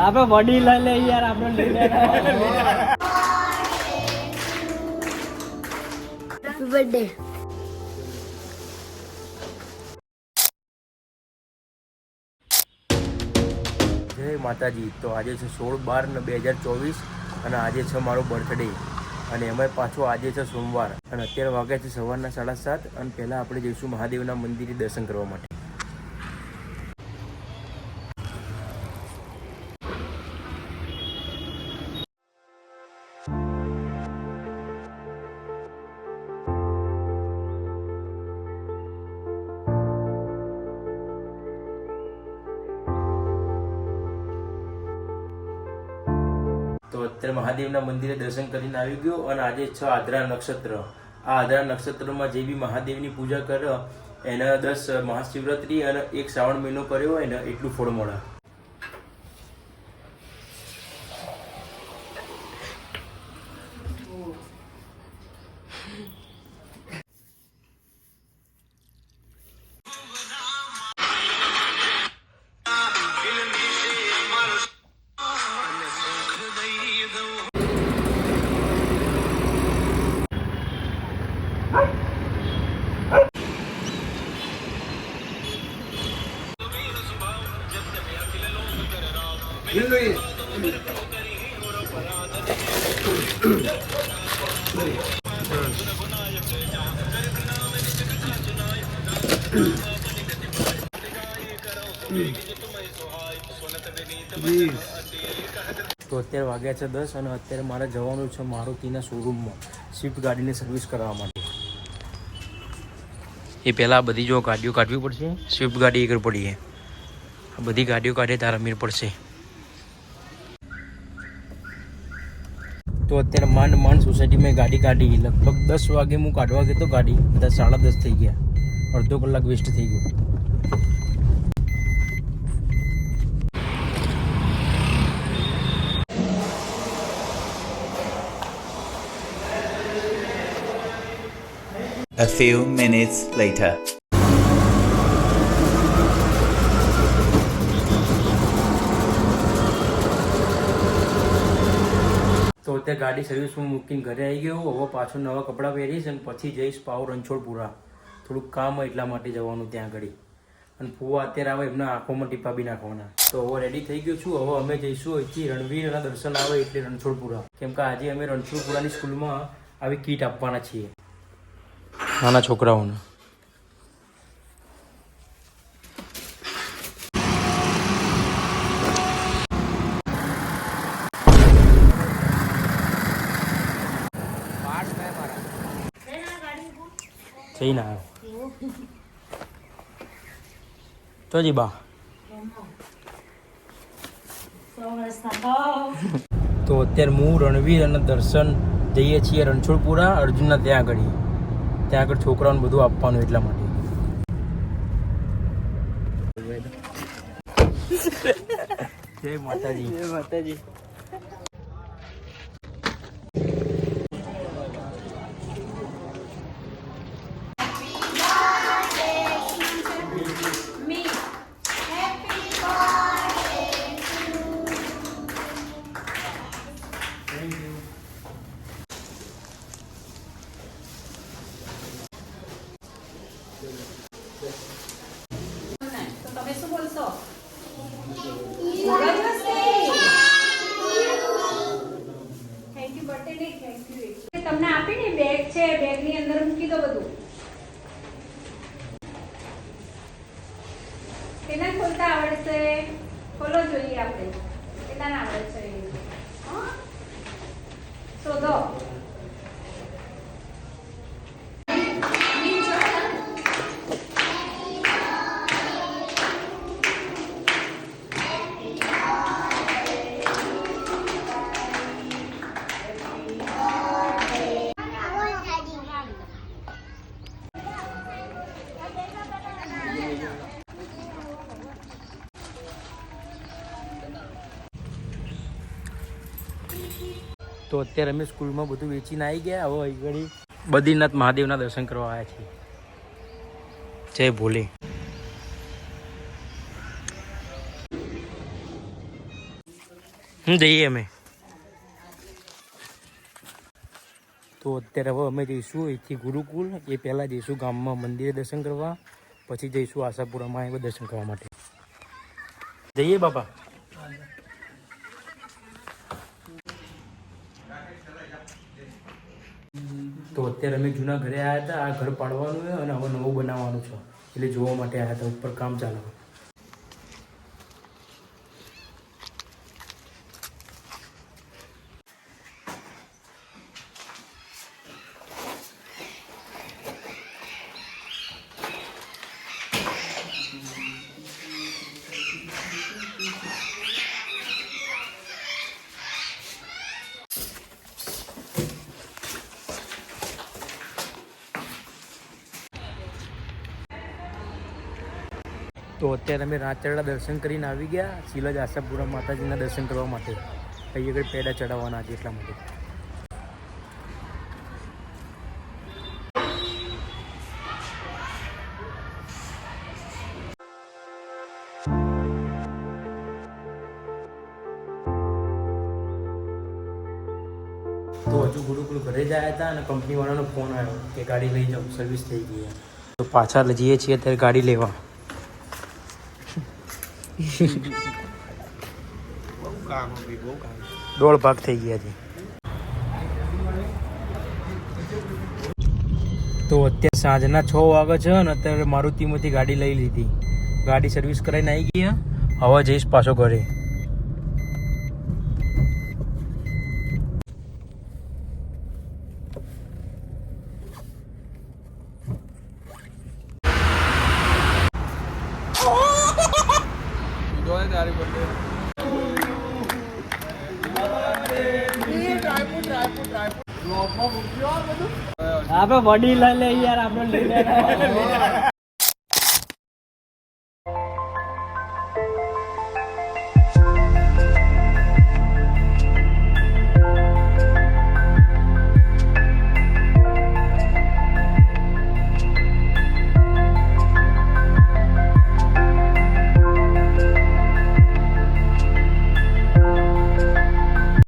આપણે બોડી લઈ લે યાર, આપણે લઈ લે. Happy birthday. જય માતાજી. તો આજે છે 16/12/2024 અને આજે છે મારો બર્થડે અને એમાંય પાછો આજે છે સોમવાર અને અત્યારે વાગ્યા છે સવારના 7:30 અને પહેલાં આપણે જઈશું મહાદેવના મંદિરે દર્શન કરવા માટે. તો અત્યારે મહાદેવના મંદિરે દર્શન કરીને આવી ગયો અને આજે છે આદ્રા નક્ષત્ર. આ આદ્રા નક્ષત્રમાં જે બી મહાદેવની પૂજા કરે એને 10 મહાશિવરાત્રી અને 1 શ્રાવણ મહિનો કર્યો હોય ને એટલું ફળ મળે. તો અત્યારે વાગ્યા છે 10 અને અત્યારે મારે જવાનું છે મારુતિના શોરૂમમાં સ્વિફ્ટ ગાડીની સર્વિસ કરાવવા માટે. એ પહેલાં બધી જો ગાડીઓ કાઢવી પડશે. સ્વિફ્ટ ગાડી આગળ પડીએ, આ બધી ગાડીઓ કાઢે તારા મીર પડશે. તો અત્યારે માંડ સોસાયટીમાં ગાડી કાઢી. લગભગ 10 વાગે હું કાઢવા ગયો તો ગાડી, બધા 10:30 થઈ ગયા. અડધો કલાક વેસ્ટ થઈ ગયો. A few minutes later. તો અત્યારે ગાડી સર્વિસમાં મૂકીને ઘરે આવી ગયો. હવે પાછો નવા કપડાં પહેરીશ અને પછી જઈશ પાવ રણછોડપુરા. થોડુંક કામ હોય એટલા માટે જવાનું ત્યાં આગળ. અને ફુવા અત્યારે આવે એમના આંખોમાં ટીપા બી નાખવાના. તો હવે રેડી થઈ ગયો છું. હવે અમે જઈશું અહીંથી રણવીરના દર્શન આવે એટલે રણછોડપુરા. કેમ કે આજે અમે રણછોડપુરાની સ્કૂલમાં આવી કીટ આપવાના છીએ નાના છોકરાઓને. જઈને આવ્યો તો જી બા. તો અત્યારે હું રણવીર અને દર્શન જઈએ છીએ રણછોડપુરા અર્જુનના ત્યાં આગળ. ત્યાં આગળ છોકરાઓને બધું આપવાનું એટલા માટે. જય માતાજી. જય માતાજી. તમને આપીને બેગ છે, બેગની અંદર મૂકી દો બધું. કેના ખોલતા આવડશે? ખોલો જોઈએ આપણે કેટલાને આવડે છે. શોધો. તો અત્યારે અમે સ્કૂલમાં બધું વેચીને આવી ગયા. હવે અહીં ઘડી બદ્રીનાથ મહાદેવના દર્શન કરવા આવ્યા છીએ. જય ભોલે. જઈએ અમે. તો અત્યારે હવે અમે જઈશું અહીંથી ગુરુકુલ. એ પહેલાં જઈશું ગામમાં મંદિરે દર્શન કરવા, પછી જઈશું આશાપુરામાં એ દર્શન કરવા માટે. જઈએ બાપા. તો અત્યારે અમે જૂના ઘરે આવ્યા હતા. આ ઘર પાડવાનું છે અને હવે નવું બનાવવાનું છે, એટલે જોવા માટે આવ્યા હતા. ઉપર કામ ચાલે. તો અત્યારે અમે રાતચરડા દર્શન કરીને આવી ગયા. શિલજ આશાપુરા માતાજીના દર્શન કરવા માટે. અહીં આગળ પેડા ચડાવવાના છે એટલા માટે. તો હજુ ગુરુકુલ ઘરે જ આવ્યા હતા અને કંપનીવાળાનો ફોન આવ્યો કે ગાડી લઈ જાઓ, સર્વિસ થઈ ગઈ. તો પાછા જઈએ છીએ અત્યારે ગાડી લેવા. દોઢ ભાગ થઈ ગયા છે. તો અત્યારે સાંજના 6 વાગે છે અને અત્યારે મારુતિમાંથી ગાડી લઈ લીધી. ગાડી સર્વિસ કરાવીને આવી ગયા. હવે જઈશ પાછો ઘરે. આપણે વડીલ લઈ યાર, આપણે લઈ